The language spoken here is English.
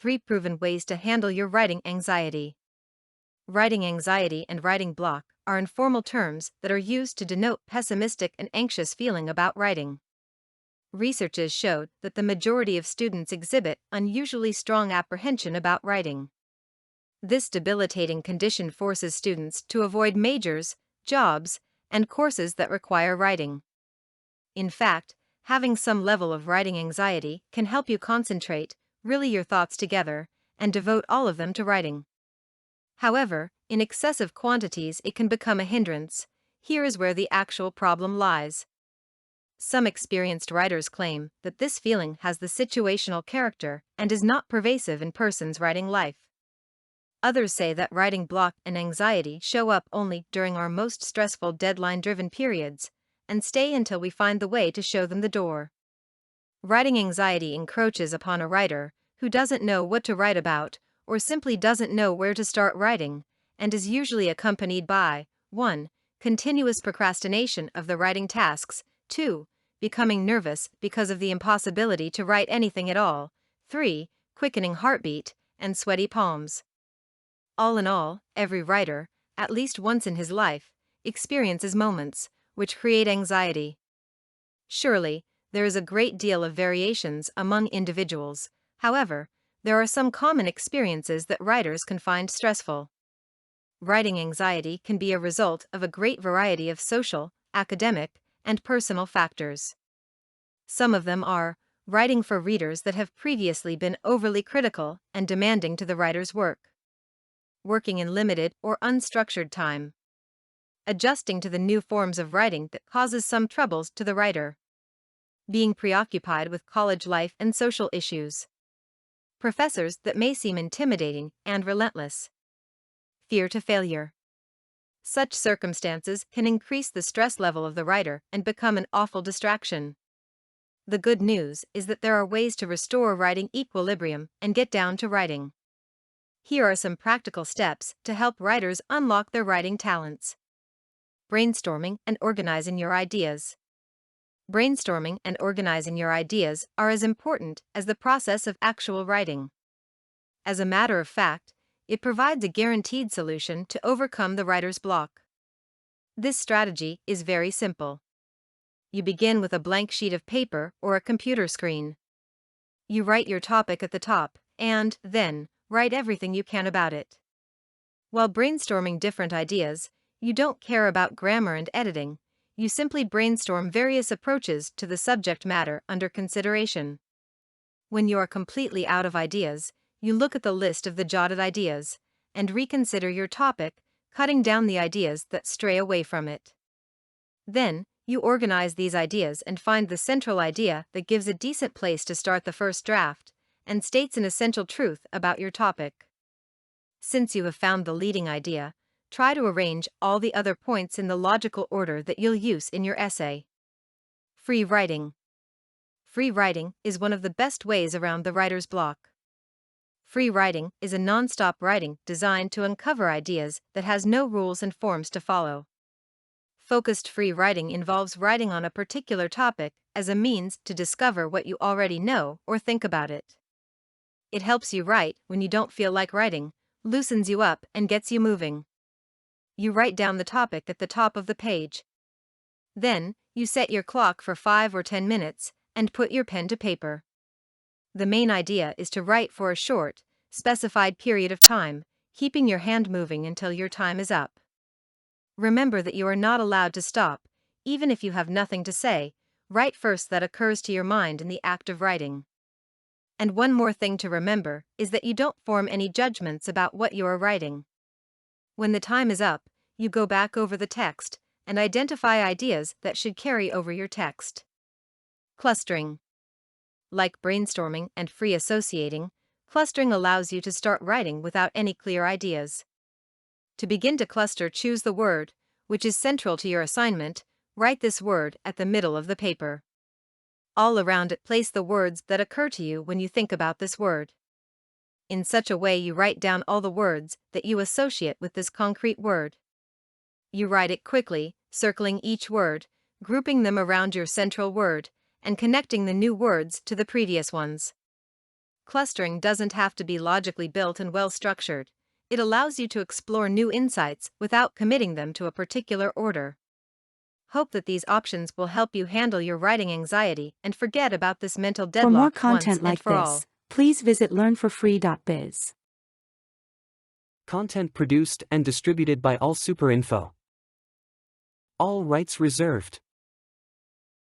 3 proven ways to handle your writing anxiety. Writing anxiety and writing block are informal terms that are used to denote pessimistic and anxious feeling about writing. Researches showed that the majority of students exhibit unusually strong apprehension about writing. This debilitating condition forces students to avoid majors, jobs, and courses that require writing. In fact, having some level of writing anxiety can help you concentrate, really your thoughts together, and devote all of them to writing. However, in excessive quantities it can become a hindrance. Here is where the actual problem lies. Some experienced writers claim that this feeling has the situational character and is not pervasive in person's writing life. Others say that writing block and anxiety show up only during our most stressful deadline-driven periods, and stay until we find the way to show them the door. Writing anxiety encroaches upon a writer who doesn't know what to write about, or simply doesn't know where to start writing, and is usually accompanied by 1. Continuous procrastination of the writing tasks, 2. Becoming nervous because of the impossibility to write anything at all, 3. Quickening heartbeat, and sweaty palms. All in all, every writer, at least once in his life, experiences moments which create anxiety. Surely, there is a great deal of variations among individuals. However, there are some common experiences that writers can find stressful. Writing anxiety can be a result of a great variety of social, academic, and personal factors. Some of them are writing for readers that have previously been overly critical and demanding to the writer's work, working in limited or unstructured time, adjusting to the new forms of writing that causes some troubles to the writer, being preoccupied with college life and social issues, professors that may seem intimidating and relentless, fear to failure. Such circumstances can increase the stress level of the writer and become an awful distraction. The good news is that there are ways to restore writing equilibrium and get down to writing. Here are some practical steps to help writers unlock their writing talents. Brainstorming and organizing your ideas. Brainstorming and organizing your ideas are as important as the process of actual writing. As a matter of fact, it provides a guaranteed solution to overcome the writer's block. This strategy is very simple. You begin with a blank sheet of paper or a computer screen. You write your topic at the top, and, then, write everything you can about it. While brainstorming different ideas, you don't care about grammar and editing. You simply brainstorm various approaches to the subject matter under consideration. When you are completely out of ideas, you look at the list of the jotted ideas and reconsider your topic, cutting down the ideas that stray away from it. Then, you organize these ideas and find the central idea that gives a decent place to start the first draft and states an essential truth about your topic. Since you have found the leading idea, try to arrange all the other points in the logical order that you'll use in your essay. Free writing. Free writing is one of the best ways around the writer's block. Free writing is a non-stop writing designed to uncover ideas that has no rules and forms to follow. Focused free writing involves writing on a particular topic as a means to discover what you already know or think about it. It helps you write when you don't feel like writing, loosens you up, and gets you moving. You write down the topic at the top of the page. Then, you set your clock for 5 or 10 minutes and put your pen to paper. The main idea is to write for a short, specified period of time, keeping your hand moving until your time is up. Remember that you are not allowed to stop, even if you have nothing to say. Write first that occurs to your mind in the act of writing. And one more thing to remember is that you don't form any judgments about what you are writing. When the time is up, you go back over the text and identify ideas that should carry over your text. Clustering. Like brainstorming and free associating, clustering allows you to start writing without any clear ideas. To begin to cluster, choose the word, which is central to your assignment. Write this word at the middle of the paper. All around it, place the words that occur to you when you think about this word. In such a way, you write down all the words that you associate with this concrete word. You write it quickly, circling each word, grouping them around your central word, and connecting the new words to the previous ones. Clustering doesn't have to be logically built and well-structured. It allows you to explore new insights without committing them to a particular order. Hope that these options will help you handle your writing anxiety and forget about this mental For more deadlock once content and like for all. this, please visit learnforfree.biz. Content produced and distributed by All Super Info. All rights reserved.